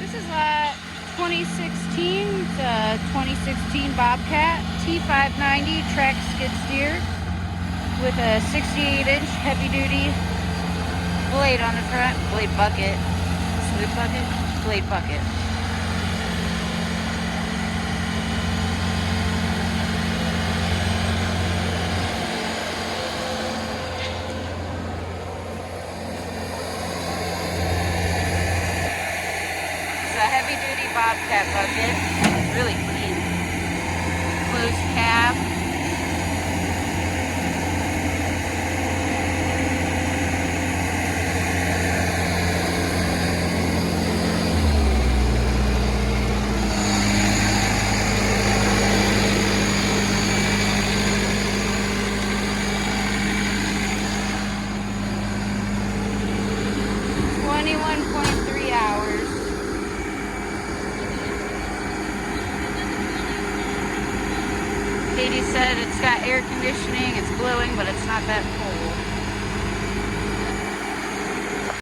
This is a 2016, 2016 Bobcat T590 track skid steer with a 68-inch heavy-duty blade on the front. Blade bucket. Smooth bucket? Blade bucket. It's a heavy-duty Bobcat bucket. Really clean. Closed cab. Katie said it's got air conditioning, it's blowing, but it's not that cold.